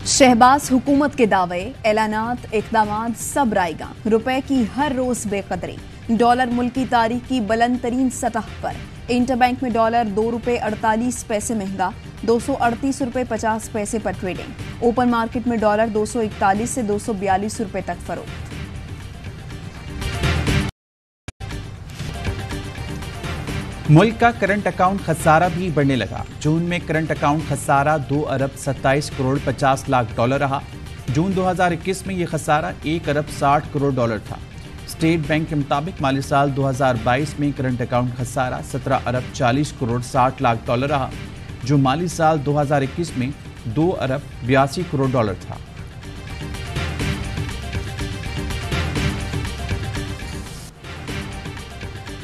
शहबाज हुकूमत के दावे, ऐलानात, इक़दामात सब रायगा। रुपए की हर रोज बेकदरी। डॉलर मुल्की तारीख की बुलंद तरीन सतह पर। इंटरबैंक में डॉलर ₹2.48 महंगा, 238 रुपये 50 पैसे पर ट्रेडिंग। ओपन मार्केट में डॉलर 241 से 242 रुपये तक फरोख्त। मुल्क का करंट अकाउंट खसारा भी बढ़ने लगा। जून में करंट अकाउंट खसारा 2 अरब 27 करोड़ 50 लाख डॉलर रहा। जून 2021 में यह खसारा 1 अरब 60 करोड़ डॉलर था। स्टेट बैंक के मुताबिक माली साल 2022 में करंट अकाउंट खसारा 17 अरब 40 करोड़ 60 लाख डॉलर रहा, जो माली साल 2021 में 2 अरब 82 करोड़ डॉलर था।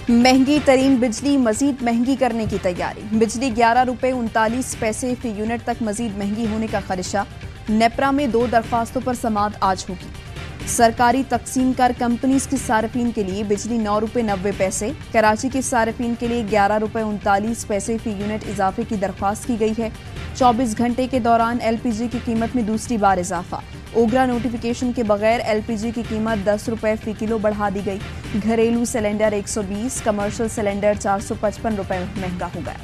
महंगी तरीन बिजली मजीद महंगी करने की तैयारी। बिजली ₹11.39 फी यूनिट तक मजीद महंगी होने का खदशा। नेपरा में 2 दरख्वास्तों पर समाअत आज होगी। सरकारी तकसीम कर कंपनीज के सार्फिन के लिए बिजली ₹9.90। कराची के सार्फिन के लिए ₹11.39 फी यूनिट इजाफे की दरख्वास्त की गई है। 24 घंटे के दौरान LPG की कीमत में दूसरी बार इजाफा। ओगरा नोटिफिकेशन के बगैर LPG की कीमत ₹10 फी किलो बढ़ा दी गई। घरेलू सिलेंडर 120, कमर्शियल सिलेंडर ₹455 महंगा हो गया।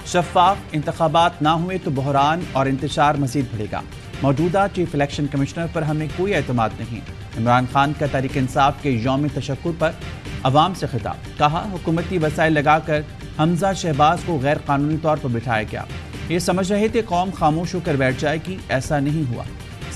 शफाफ इंतखाबात ना हुए तो बहरान और इंतशार मजीद बढ़ेगा। मौजूदा चीफ इलेक्शन कमिश्नर पर हमें कोई एतमाद नहीं। इमरान खान का तहरीक इंसाफ के यौम तशक्कुर पर अवाम से खिताब। कहा, हुकूमती वसाइल लगाकर हमजा शहबाज को गैर कानूनी तौर पर बिठाया गया। ये समझ रहे थे कौम खामोश होकर बैठ जाएगी, ऐसा नहीं हुआ।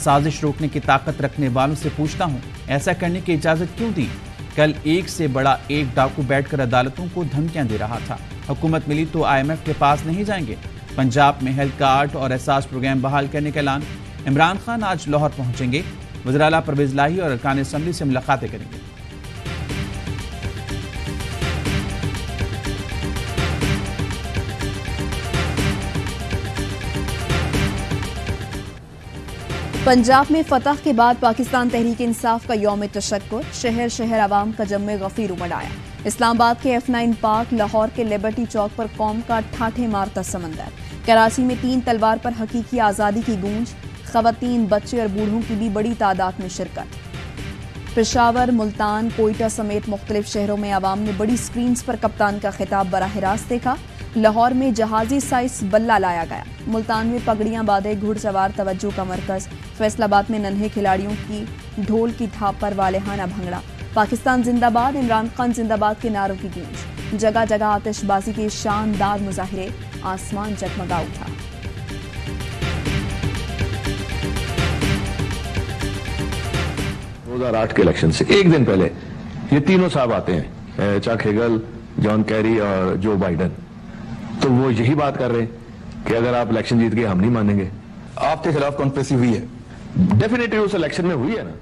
साजिश रोकने की ताकत रखने वालों से पूछता हूँ, ऐसा करने की इजाजत क्यों दी? कल एक से बड़ा एक डाकू बैठकर अदालतों को धमकियां दे रहा था। हुकूमत मिली तो IMF के पास नहीं जाएंगे। पंजाब में हेल्थ कार्ड और एहसास प्रोग्राम बहाल करने का ऐलान। इमरान खान आज लाहौर पहुंचेंगे। वज़ीर आला परवेज़ लाही और अरकान असम्बली से मुलाकातें करेंगे। पंजाब में फतह के बाद पाकिस्तान तहरीक इंसाफ का यौम तशक्कुर। शहर शहर आवाम का जम्मे गफीर उमड़ आया। इस्लामाबाद के F9 पार्क, लाहौर के लिबर्टी चौक पर कौम का ठाठे मारता समंदर। कराची में 3 तलवार पर हकीकी आज़ादी की गूंज। खवातीन, बच्चे और बूढ़ों की भी बड़ी तादाद में शिरकत। पेशावर, मुल्तान, कोयटा समेत मुख्तलिफ शहरों में आवाम ने बड़ी स्क्रीन्स पर कप्तान का खिताब बराह रास्त देखा। लाहौर में जहाजी साइज बल्ला लाया गया। मुल्तान में पगड़ियां बांधे घुड़सवार तवज्जो का मरकज। फैसलाबाद में नन्हे खिलाड़ियों की ढोल की थाप पर वालेहाना भंगड़ा। पाकिस्तान जिंदाबाद, इमरान खान जिंदाबाद के नारों की गूंज। जगह जगह आतिशबाजी के शानदार मुजाहिरे। आसमान जगमगा उठा। के इलेक्शन से एक दिन पहले ये तीनों साहब आते हैं, चक हेगल, जॉन कैरी और जो बाइडन। तो वो यही बात कर रहे हैं कि अगर आप इलेक्शन जीत गए हम नहीं मानेंगे। आपके खिलाफ कॉन्स्पिरेसी हुई है? डेफिनेटली उस इलेक्शन में हुई है ना।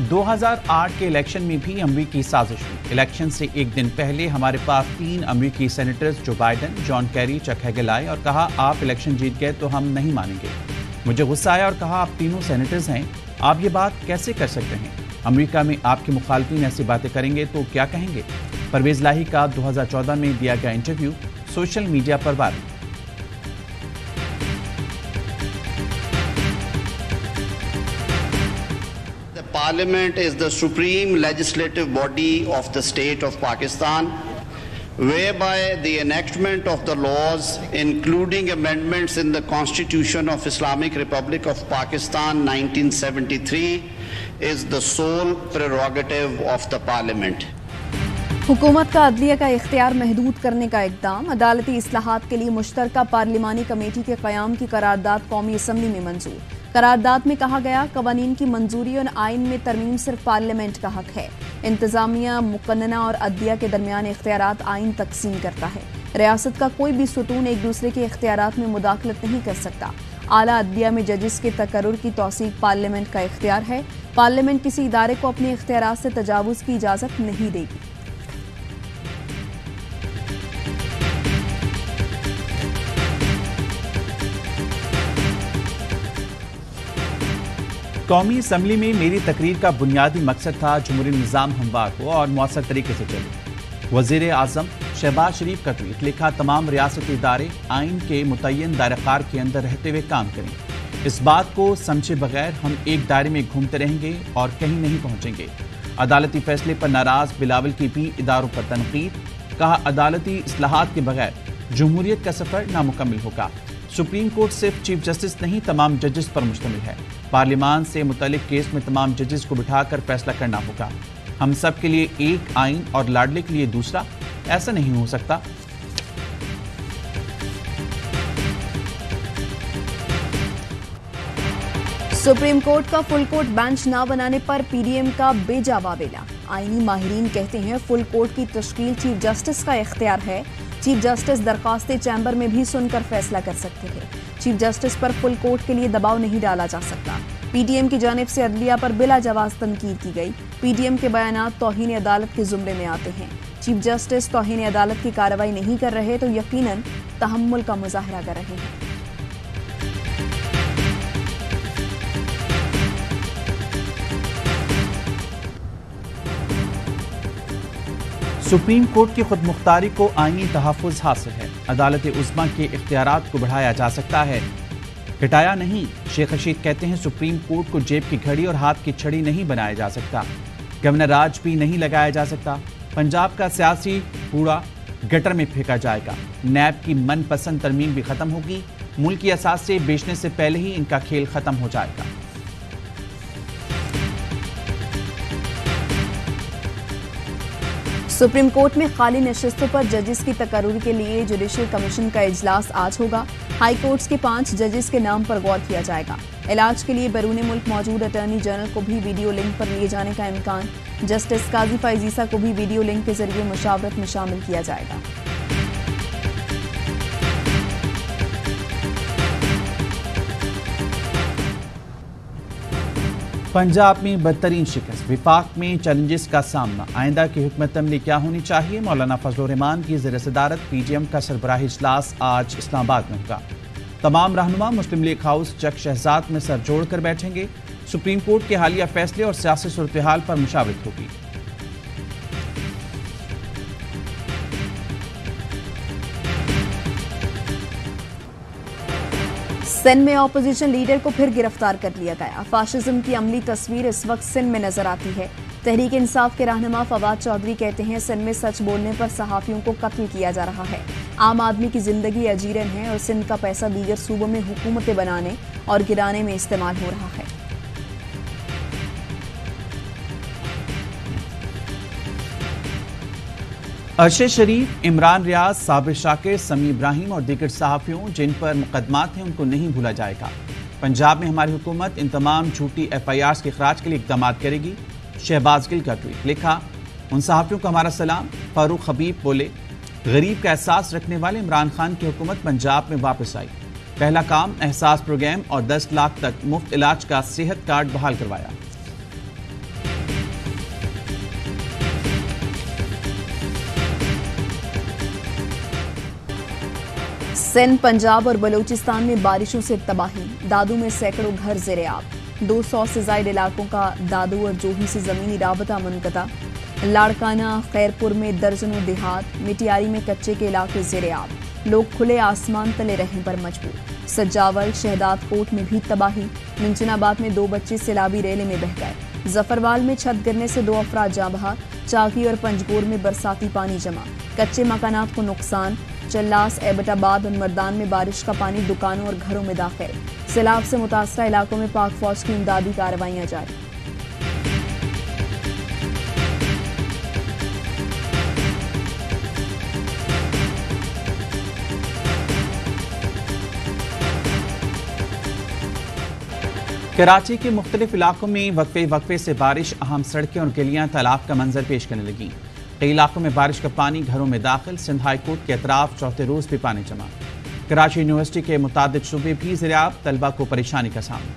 2008 के इलेक्शन में भी अमरीकी साजिश हुई। इलेक्शन से एक दिन पहले हमारे पास 3 अमरीकी सेनेटर्स जो बाइडन, जॉन कैरी, चक हेगल आए और कहा आप इलेक्शन जीत गए तो हम नहीं मानेंगे। मुझे गुस्सा आया और कहा आप तीनों सेनेटर्स हैं, आप ये बात कैसे कर सकते हैं? अमेरिका में आपके मुखालफिन ऐसी बातें करेंगे तो क्या कहेंगे? परवेज़ लाही का 2014 में दिया गया इंटरव्यू सोशल मीडिया पर viral. The Parliament is the supreme legislative body of the state of Pakistan, whereby the enactment of the laws, including amendments in the Constitution of Islamic Republic of Pakistan 1973, is the sole prerogative of the Parliament. हुकूमत का अदलिया का इख्तियार महदूद करने का इक़दाम। अदालती इस्लाहात के लिए मुश्तरका पार्लिमानी कमेटी के क़याम की करारदाद कौमी असम्बली में मंजूर। करारदाद में कहा गया, कवानीन की मंजूरी और आइन में तरमीम सिर्फ पार्लियामेंट का हक है। इंतजामिया, मुकन्नना और अदलिया के दरमियान इख्तियारात आइन तकसीम करता है। रियासत का कोई भी सुतून एक दूसरे के इख्तियारात में मुदाखलत नहीं कर सकता। आला अदलिया में जजिस के तकर्रुर की तौसीक पार्लियामेंट का इख्तियार है। पार्लियामेंट किसी इदारे को अपने इख्तियारात से तजावुज़ की इजाज़त नहीं देगी। कौमी असम्बली में मेरी तकरीर का बुनियादी मकसद था जमहूरी निज़ाम हमवार हो और मौसर तरीके से चले। वज़ीर आज़म शहबाज शरीफ का ट्वीट, लिखा तमाम रियासती इदारे आइन के मुतय्यन दायराकार के अंदर रहते हुए काम करें। इस बात को समझे बगैर हम एक दायरे में घूमते रहेंगे और कहीं नहीं पहुंचेंगे। अदालती फैसले पर नाराज बिलावल की भी इदारों पर तनकीद, कहा अदालती इस्लाहात के बगैर जमहूरियत का सफर नामुकम्मल होगा। सुप्रीम कोर्ट सिर्फ चीफ जस्टिस नहीं तमाम जजेस पर मुश्तमिल है। पार्लियामान से मुतल्लिक केस में तमाम जजेस को बिठाकर फैसला करना होगा। हम सब के लिए एक आइन और लाडले के लिए दूसरा, ऐसा नहीं हो सकता। सुप्रीम कोर्ट का फुल कोर्ट बेंच ना बनाने पर पीडीएम का बेजवाबेला। आईनी माहिरीन कहते हैं फुल कोर्ट की तश्कील चीफ जस्टिस का इख्तियार है। चीफ जस्टिस दरखास्तें चैम्बर में भी सुनकर फैसला कर सकते हैं। चीफ जस्टिस पर फुल कोर्ट के लिए दबाव नहीं डाला जा सकता। पीडीएम की जानिब से अदलिया पर बिला जवाब तनकीद की गई। पीडीएम के बयानात तौहीन अदालत के जुमरे में आते हैं। चीफ जस्टिस तौहीन अदालत की कार्रवाई नहीं कर रहे तो यकीनन तहम्मुल का मुजाहरा कर रहे हैं। सुप्रीम कोर्ट की खुद मुख्तारी को आईनी तहफ़्फ़ुज़ हासिल है। अदालत उज़्मा के इख्तियारात को बढ़ाया जा सकता है, घटाया नहीं। शेख रशीद कहते हैं सुप्रीम कोर्ट को जेब की घड़ी और हाथ की छड़ी नहीं बनाया जा सकता। गवर्नर राज भी नहीं लगाया जा सकता। पंजाब का सियासी कूड़ा गटर में फेंका जाएगा। नैब की मनपसंद तरमीम भी खत्म होगी। मुल्क की असासे बेचने से पहले ही इनका खेल खत्म हो जाएगा। सुप्रीम कोर्ट में खाली नशिस्तों पर जजेस की तकर्रुर के लिए जुडिशल कमीशन का इजलास आज होगा। हाई कोर्ट्स के 5 जजेस के नाम पर गौर किया जाएगा। इलाज के लिए बैरून मुल्क मौजूद अटॉर्नी जनरल को भी वीडियो लिंक पर लिए जाने का इम्कान। जस्टिस काजी फाइजीसा को भी वीडियो लिंक के जरिए मुशावरत में शामिल किया जाएगा। पंजाब में बदतरीन शिकस्त, विफाक में चैलेंजेस का सामना। आइंदा की हुकूमत अमली क्या होनी चाहिए? मौलाना फजल रहमान की ज़ेर सदारत पीडीएम का सरबराही इजलास आज इस्लामाबाद में होगा। तमाम रहनुमा मुस्लिम लीग हाउस चक शहजाद में सर जोड़कर बैठेंगे। सुप्रीम कोर्ट के हालिया फैसले और सियासी सूरत-ए-हाल पर मुशावरत होगी। सिंध में ऑपोजिशन लीडर को फिर गिरफ्तार कर लिया गया। फाशिज्म की अमली तस्वीर इस वक्त सिंध में नजर आती है। तहरीक इंसाफ के रहनुमा फवाद चौधरी कहते हैं सिंध में सच बोलने पर सहाफियों को कत्ल किया जा रहा है। आम आदमी की जिंदगी अजीरन है और सिंध का पैसा दीगर सूबों में हुकूमतें बनाने और गिराने में इस्तेमाल हो रहा है। अरशद शरीफ, इमरान रियाज, साबिर शाकिर, समी इब्राहिम और दीगर सहाफियों जिन पर मुकदमात हैं उनको नहीं भूला जाएगा। पंजाब में हमारी हुकूमत इन तमाम झूठी FIRs के खराज के लिए इक़दाम करेगी। शहबाज गिल का ट्वीट, लिखा उन सहाफियों को हमारा सलाम। फारूक हबीब बोले गरीब का एहसास रखने वाले इमरान खान की हुकूमत पंजाब में वापस आई। पहला काम एहसास प्रोग्राम और 10 लाख तक मुफ्त इलाज का सेहत कार्ड बहाल करवाया। सिंध, पंजाब और बलूचिस्तान में बारिशों से तबाही। दादू में सैकड़ों घर ज़ेर-ए-आब। 200 से ज़ायद इलाकों का दादू और जोही से ज़मीनी राबता मुनक़ता। लाड़काना, खैरपुर में दर्जनों देहात। मिटियारी में कच्चे के इलाके ज़ेर-ए-आब। लोग खुले आसमान तले रहने पर मजबूर। सज्जावल, शहदाद कोट में भी तबाही। मिंचनाबाद में 2 बच्चे सैलाबी रेले में बह गए। जफरवाल में छत गिरने से 2 अफराद जाँ बहा। चाकी और पंजगोर में बरसाती पानी जमा। कच्चे मकानात को नुकसान। चल्लास, एबटाबाद और मर्दान में बारिश का पानी दुकानों और घरों में दाखिल। सैलाब से मुतासरा इलाकों में पाक फौज की इमदादी कार्रवाइयां जारी। कराची के मुख्तलिफ इलाकों में वक्फे से बारिश, अहम सड़कें और गलियां तालाब का मंजर पेश करने लगी। कई इलाकों में बारिश का पानी घरों में दाखिल। सिंध हाई कोर्ट के अतराफ चौथे रोज भी पानी जमा। कराची यूनिवर्सिटी के मुतादिद शूबे भी ज़ेर-ए-आब, तलबा को परेशानी का सामना।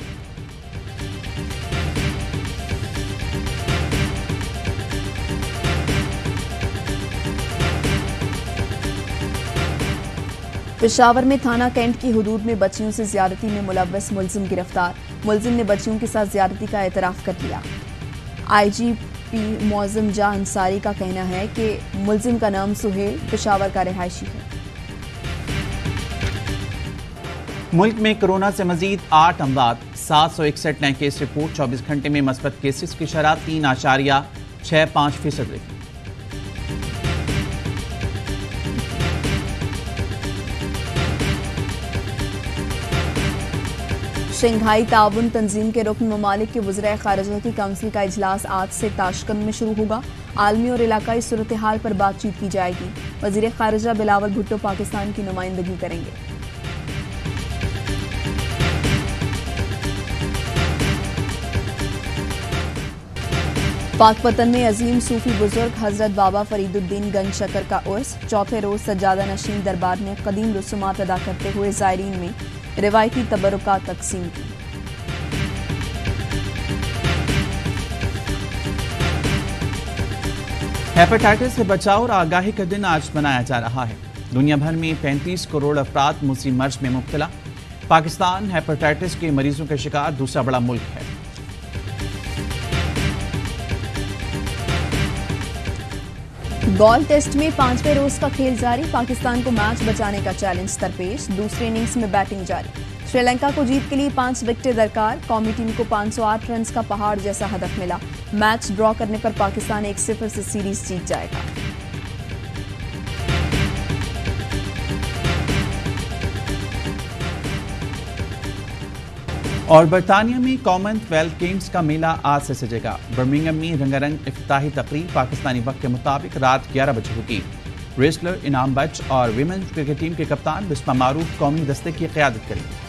पेशावर में थाना कैंट की हुदूद में बच्चियों से ज्यादती में मुलव्वस मुलजिम गिरफ्तार। मुलजिम ने बच्चियों के साथ ज्यादती का एतराफ कर लिया। IGP मौज़म जा अंसारी का कहना है कि मुलजिम का नाम सुहेल पेशावर का रिहायशी है। मुल्क में कोरोना से मजीद 8 अमवात, 761 नए केस रिपोर्ट। 24 घंटे में मस्बत केसेस की शरह 3.65% रही। शंघाई ताउन तंजीम के रुकन ममालिक के वज़ीर ख़ारिजा की काउंसिल का इजलास आज से ताशकंद में शुरू होगा। आलमी और इलाकाई सूरत हाल पर बातचीत की जाएगी। वज़ीर ख़ारिजा बिलावल भुट्टो पाकिस्तान की नुमाइंदगी करेंगे। पाकपतन में अजीम सूफी बुजुर्ग हजरत बाबा फरीदुद्दीन गंज शकर का उर्स। चौथे रोज सज्जादा नशीन दरबार ने कदीम रसूमात अदा करते हुए ज़ायरीन में रिवायती तबरुकात तकसीम की। हेपेटाइटिस से बचाव और आगाही का दिन आज मनाया जा रहा है। दुनिया भर में 35 करोड़ अफराद मुसी मर्ज में मुब्तला। पाकिस्तान हेपेटाइटिस के मरीजों का शिकार दूसरा बड़ा मुल्क है। गॉल टेस्ट में 5वें रोज का खेल जारी। पाकिस्तान को मैच बचाने का चैलेंज दरपेश। दूसरी इनिंग्स में बैटिंग जारी। श्रीलंका को जीत के लिए 5 विकेटें दरकार। कौमी टीम को 508 रन का पहाड़ जैसा हदफ मिला। मैच ड्रॉ करने पर पाकिस्तान 1-0 से सीरीज जीत जाएगा। और बरतानिया में कॉमनवेल्थ गेम्स का मेला आज से सजेगा। बर्मिंघम में रंगारंग इफ्तिताही तकरीब पाकिस्तानी वक्त के मुताबिक रात 11 बजे होगी। रेसलर इनाम बख्श और विमेंस क्रिकेट टीम के कप्तान बिस्मा मारूफ कौमी दस्ते की क़यादत करेंगे।